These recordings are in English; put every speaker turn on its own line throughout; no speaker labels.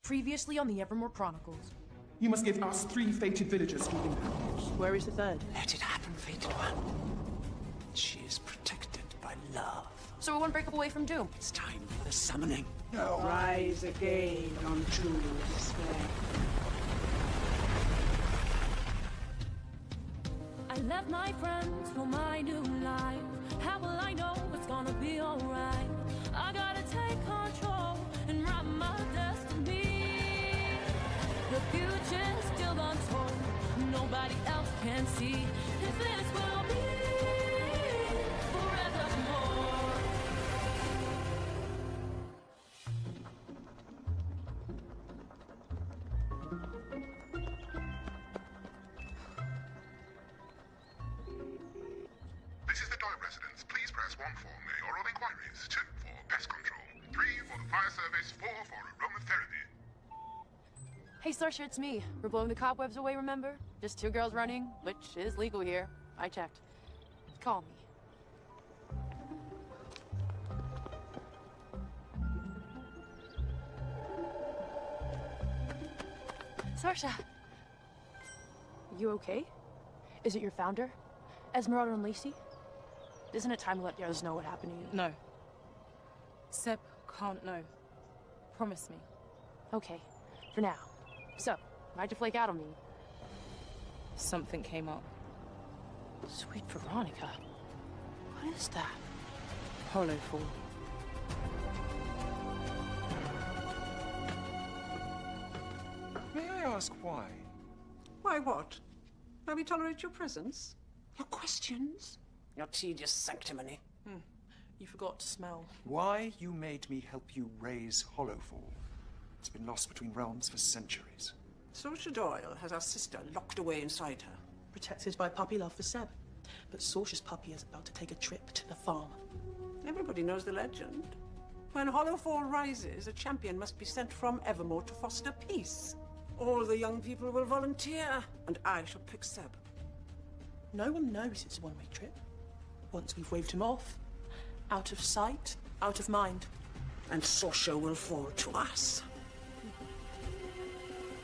Previously on the Evermoor Chronicles.
You must give us 3 fated villagers healing powers.
Where is the third?
Let it happen, Fated One. She is protected by love.
So we're one breakup away from doom.
It's time for the summoning.
No.
Rise again on true despair.
I left my friends for my new life. How will I know it's gonna be alright? I gotta take control and write my destiny. The future's still untold. Nobody else can see if this will be forevermore.
This is the Doyle residence. Please press 1 for mayoral inquiries, 2 for pest control, 3 for the fire service, 4 for aromatherapy.
Hey, Saoirse, it's me. We're blowing the cobwebs away, remember? Just 2 girls running, which is legal here. I checked. Call me. Saoirse! You okay? Is it your founder? Esmeralda and Lacey? Isn't it time to let the others know what happened to you?
No. Seb can't know. Promise me.
Okay, for now. So, why'd you flake out on me?
Something came up.
Sweet Veronica. What is that?
Hollowfall.
May I ask why?
Why what? Why we tolerate your presence?
Your questions? Your tedious sanctimony.
You forgot to smell.
Why you made me help you raise Hollowfall? It's been lost between realms for centuries.
Saoirse Doyle has our sister locked away inside her.
Protected by puppy love for Seb. But Saoirse's puppy is about to take a trip to the farm.
Everybody knows the legend. When Hollowfall rises, a champion must be sent from Evermoor to foster peace. All the young people will volunteer, and I shall pick Seb.
No one knows it's a one-way trip. Once we've waved him off, out of sight, out of mind.
And Saoirse will fall to us.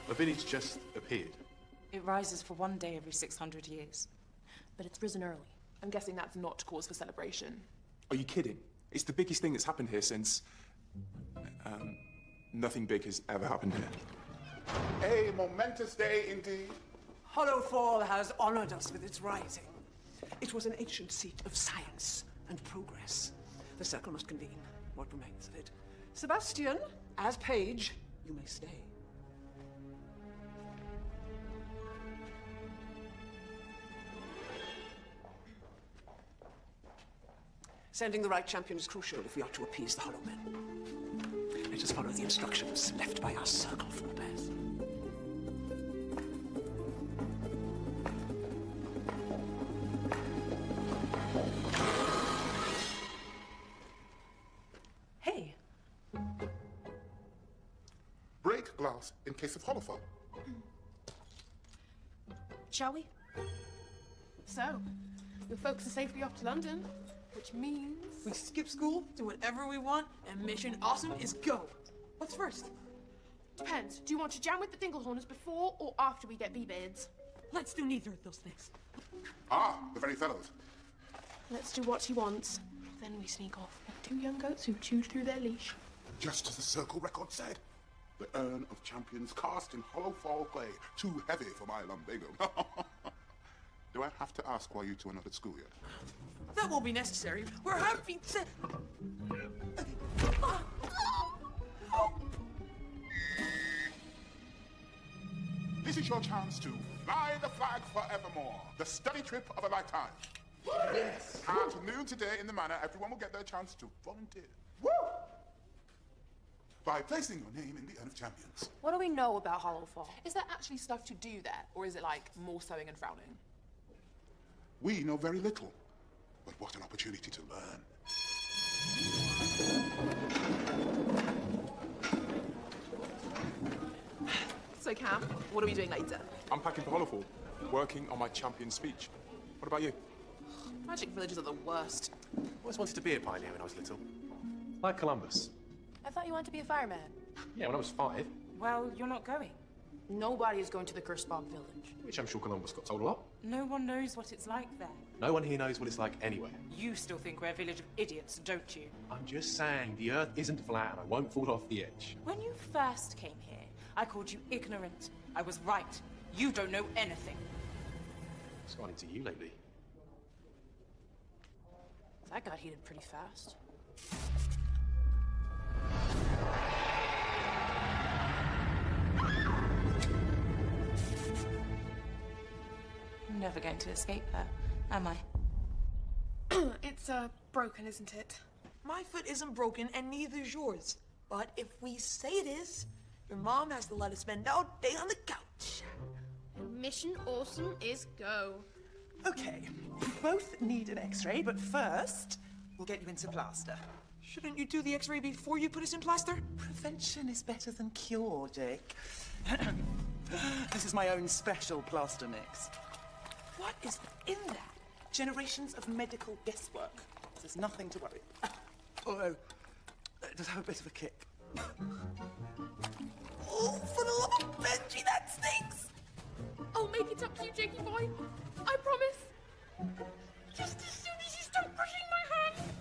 The village just appeared.
It rises for 1 day every 600 years.
But it's risen early.
I'm guessing that's not cause for celebration.
Are you kidding? It's the biggest thing that's happened here since... nothing big has ever happened here.
A momentous day indeed.
Hollowfall has honored us with its rising. It was an ancient seat of science and progress. The circle must convene. What remains of it? Sebastian, as page, you may stay. Sending the right champion is crucial if we are to appease the Hollow Men. Let us follow the instructions left by our circle forebears.
Hey.
Break glass in case of Hollowfall.
Shall we?
So, your folks are safely off to London, which means...
We skip school, do whatever we want, and Mission Awesome is go. What's first?
Depends. Do you want to jam with the Dinglehorners before or after we get B-Bids?
Let's do neither of those things.
Ah, the very fellows.
Let's do what he wants. Then we sneak off like 2 young goats who chewed through their leash.
Just as the circle record said. The urn of champions cast in Hollowfall clay. Too heavy for my lumbago. Do I have to ask why you two are not at school yet?
That won't be necessary. We're happy to...
This is your chance to fly the flag for Evermore. The study trip of a lifetime. Yes. At noon today in the manor, everyone will get their chance to volunteer. Woo! By placing your name in the Urn of Champions.
What do we know about Hollowfall?
Is there actually stuff to do there, or is it like more sewing and frowning?
We know very little, but what an opportunity to learn.
So, Cam, what are we doing later?
I'm packing for Hollowfall, working on my champion speech. What about you?
Magic villages are the worst.
I always wanted to be a pioneer when I was little.
Like Columbus.
I thought you wanted to be a fireman.
Yeah, when I was 5.
Well, you're not going.
Nobody is going to the Cursed Bog Village.
Which I'm sure Columbus got told a lot.
No one knows what it's like there.
No one here knows what it's like anywhere.
You still think we're a village of idiots, don't you?
I'm just saying, the Earth isn't flat and I won't fall off the edge.
When you first came here, I called you ignorant. I was right. You don't know anything.
What's gone into you lately?
That got heated pretty fast.
I'm never going to escape her, am I?
It's, broken, isn't it?
My foot isn't broken, and neither is yours. But if we say it is, your mom has to let us spend all day on the couch.
Mission awesome is go.
Okay, you both need an x-ray, but first, we'll get you into plaster.
Shouldn't you do the x-ray before you put us in plaster?
Prevention is better than cure, Jake. This is my own special plaster mix. What is in that? Generations of medical guesswork. There's nothing to worry. Although, it does have a bit of a kick. Oh, for the love of Benji, that stinks!
I'll make it up to you, Jakey boy. I promise. Just as soon as you stop pushing my hand.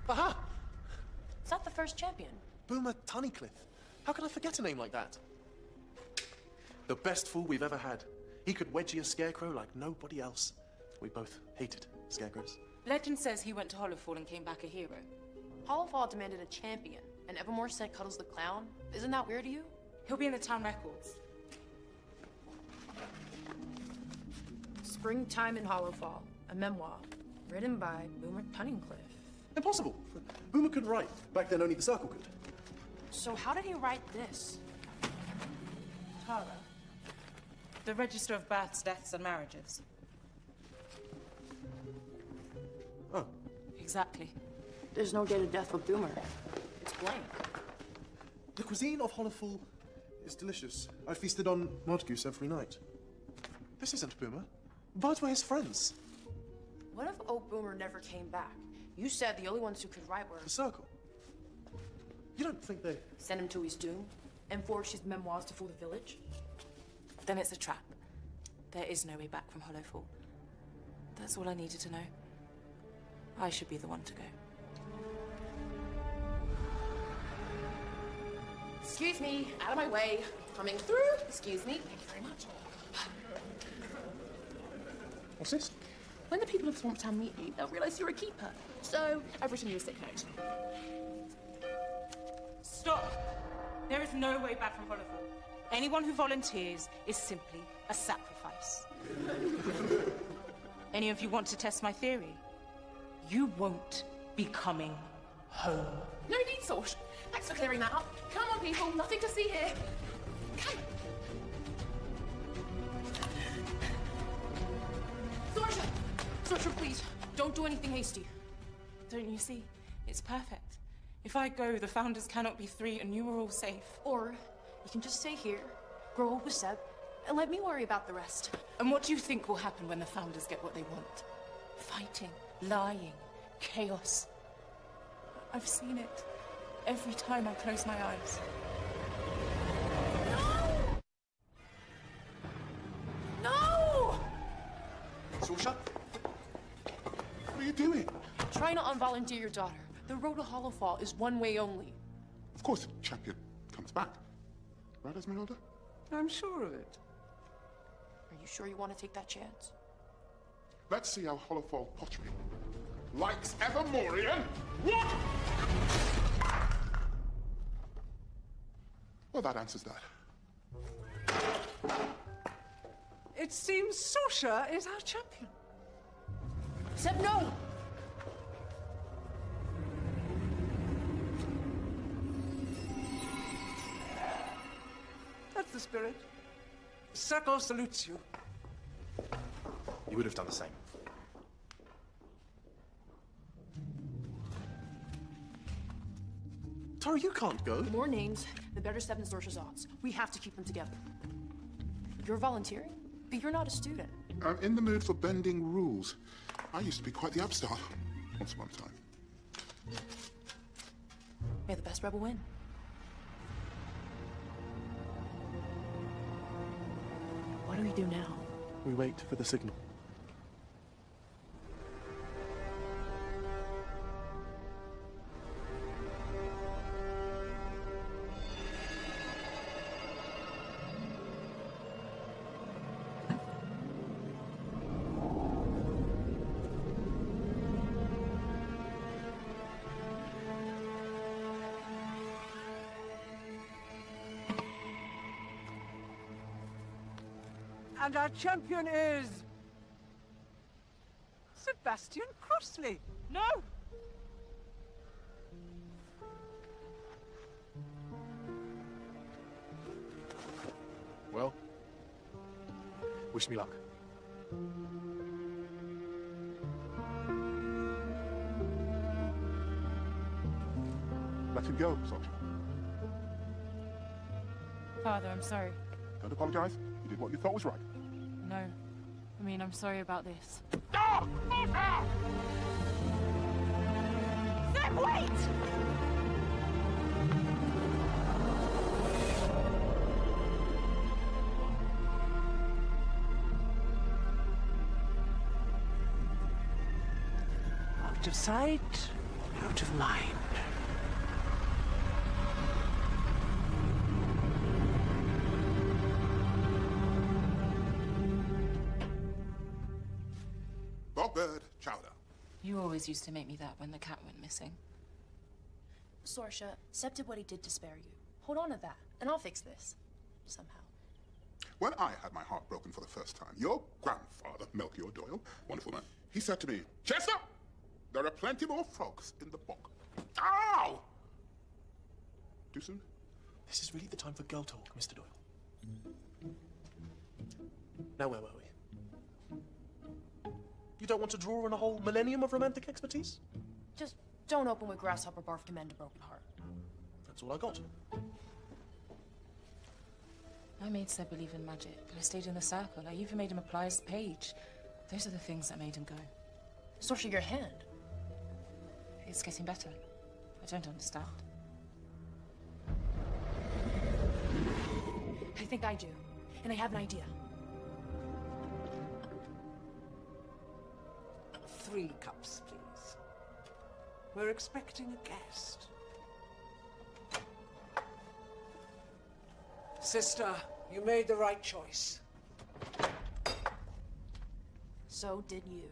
Aha!
Is that the first champion?
Boomer Tunnicliffe. How can I forget a name like that? The best fool we've ever had. He could wedgie a scarecrow like nobody else. We both hated scarecrows.
Legend says he went to Hollowfall and came back a hero.
Hollowfall demanded a champion, and Evermoor sent Cuddles the Clown. Isn't that weird to you?
He'll be in the town records.
Springtime in Hollowfall, a memoir, written by Boomer Tunnicliffe.
Impossible. Boomer couldn't write. Back then, only the Circle could.
So how did he write this?
Tara. The Register of Births, Deaths, and Marriages.
Oh.
Exactly.
There's no date of death for Boomer. It's blank.
The cuisine of Hollowfall is delicious. I feasted on Mudgoose every night. This isn't Boomer. Birds were his friends.
What if old Boomer never came back? You said the only ones who could write were...
The Circle. You don't think they...
Send him to his doom and forge his memoirs to fool the village?
Then it's a trap. There is no way back from Hollowfall. That's all I needed to know. I should be the one to go.
Excuse me, out of my way. Coming through. Excuse me. Thank you very much.
What's this?
When the people of Swamp Town meet you, they'll realize you're a keeper. So, everything you take note.
Stop! There is no way back from Hollowfall. Anyone who volunteers is simply a sacrifice. Any of you want to test my theory? You won't be coming home.
No need, Sorsh. Thanks for clearing that up. Come on, people. Nothing to see here. Come.
Sorsha! Sorsha, please, don't do anything hasty.
Don't you see? It's perfect. If I go, the Founders cannot be free and you are all safe.
Or you can just stay here, grow up with Seb, and let me worry about the rest.
And what do you think will happen when the Founders get what they want? Fighting, lying, chaos. I've seen it every time I close my eyes.
No!
Sorsha? What are you doing?
Try not unvolunteer your daughter. The road to Hollowfall is one way only.
Of course the champion comes back. Right, Esmeralda?
I'm sure of it.
Are you sure you want to take that chance?
Let's see how Hollowfall pottery likes Evermoorian. What? Well, that answers that.
It seems Sorsha is our champion.
Seb, no!
That's the spirit. Circle salutes you.
You would have done the same. Tara, you can't go.
The more names, the better Seb and Sorsha's odds. We have to keep them together. You're volunteering, but you're not a student.
I'm in the mood for bending rules. I used to be quite the upstart once upon a time.
May the best rebel win. What do we do now?
We wait for the signal.
And our champion is... Sebastian Crossley.
No!
Well, wish me luck.
Let him go, soldier.
Father, I'm sorry.
Don't apologize. You did what you thought was right.
No. I mean, I'm sorry about this.
Ah! Ah!
Sam, wait!
Out of sight, out of mind.
Bogbird chowder.
You always used to make me that when the cat went missing.
Sorsha, Seb did what he did to spare you. Hold on to that, and I'll fix this. Somehow.
When I had my heart broken for the first time, your grandfather, Melchior Doyle, wonderful man, he said to me, Chester, there are plenty more frogs in the bog. Ow! Too soon?
This is really the time for girl talk, Mr. Doyle. Now, where were we? You don't want to draw on a whole millennium of romantic expertise?
Just don't open with grasshopper barf to mend a broken heart.
That's all I got.
I made Seb believe in magic. I stayed in the circle. I even made him apply his page. Those are the things that made him go.
Sorsha, your hand.
It's getting better. I don't understand.
I think I do. And I have an idea.
3 cups, please. We're expecting a guest. Sister, you made the right choice.
So did you.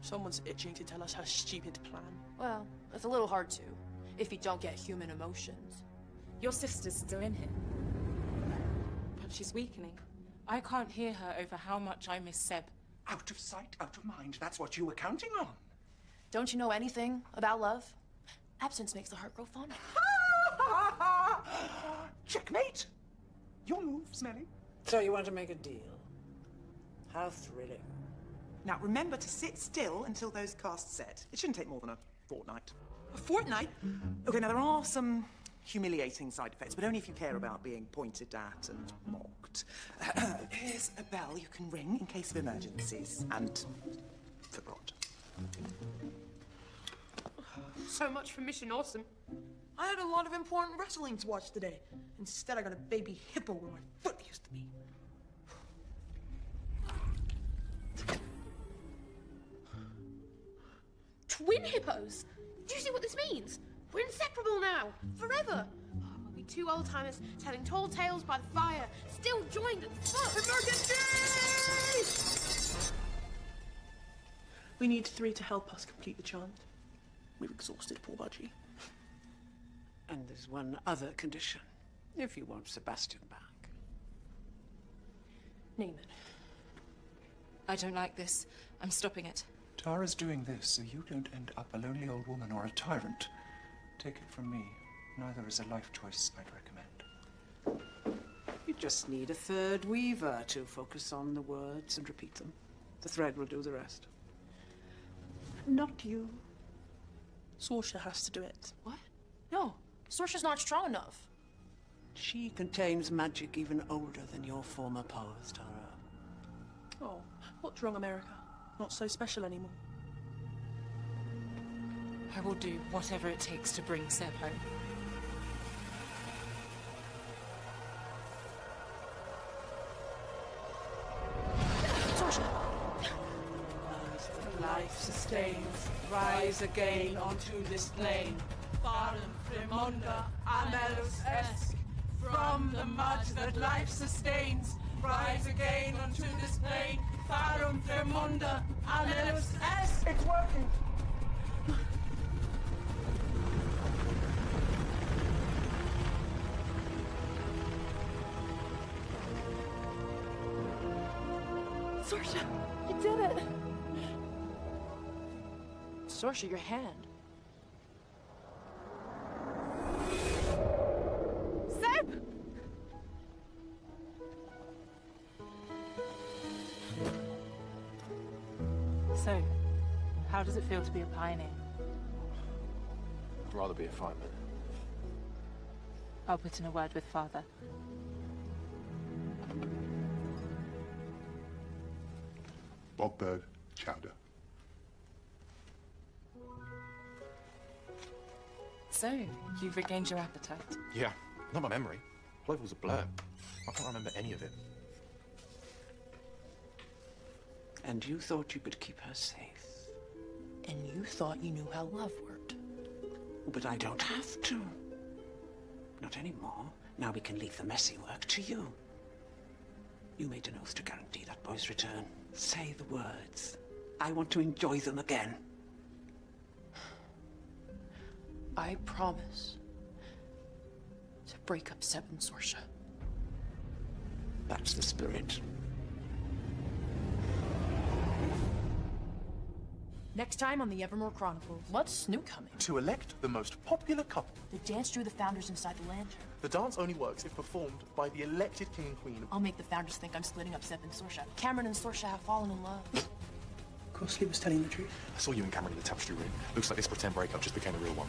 Someone's itching to tell us her stupid plan.
Well, it's a little hard to, if you don't get human emotions.
Your sister's still in him. But she's weakening. I can't hear her over how much I miss Seb.
Out of sight, out of mind. That's what you were counting on.
Don't you know anything about love? Absence makes the heart grow fonder.
Checkmate! Your move, Smelly.
So you want to make a deal? How thrilling.
Now, remember to sit still until those casts set. It shouldn't take more than a fortnight. A fortnight? Okay, now there are some humiliating side effects, but only if you care about being pointed at and mocked. Here's a bell you can ring in case of emergencies. And for Rod.
So much for Mission Awesome.
I had a lot of important wrestling to watch today. Instead, I got a baby hippo where my foot used to be.
Twin hippos? Do you see what this means? We're inseparable now, forever. Oh, we'll be 2 old-timers telling tall tales by the fire, still joined at the foot. Emergency!
We need 3 to help us complete the chant. We've exhausted poor Budgie.
And there's one other condition, if you want Sebastian back.
Name it.
I don't like this. I'm stopping it.
Tara's doing this so you don't end up a lonely old woman or a tyrant. Take it from me. Neither is a life choice I'd recommend.
You just need a third weaver to focus on the words and repeat them. The thread will do the rest. Not you.
Sorsha has to do it.
What? No, Sorsha's not strong enough.
She contains magic even older than your former powers, Tara.
Oh, what's wrong, America? Not so special anymore.
I will do whatever it takes to bring Seb home.
As the life sustains, rise again onto this plane. Farum Fremonda, Amelus Esk. From the mud that life sustains, rise again onto this plane. Farum Fremonda, Amelus Esk.
It's working!
Sorsha, you did it! Sorsha, your hand.
Seb!
So, how does it feel to be a pioneer?
I'd rather be a fireman.
I'll put in a word with Father.
Bogbird chowder.
So, you've regained your appetite.
Yeah, not my memory. Loval's a blur. I can't remember any of it.
And you thought you could keep her safe.
And you thought you knew how love worked.
But I don't have to. Not anymore. Now we can leave the messy work to you. You made an oath to guarantee that boy's return. Say the words. I want to enjoy them again.
I promise to break up Seb and Sorsha.
That's the spirit.
Next time on the Evermoor Chronicles, what's new coming?
To elect the most popular couple.
The dance drew the founders inside the lantern.
The dance only works if performed by the elected king and queen.
I'll make the founders think I'm splitting up Seb and Sorsha. Cameron and Sorsha have fallen in love.
Crossley was telling the truth.
I saw you and Cameron in the tapestry room. Looks like this pretend breakup just became a real one.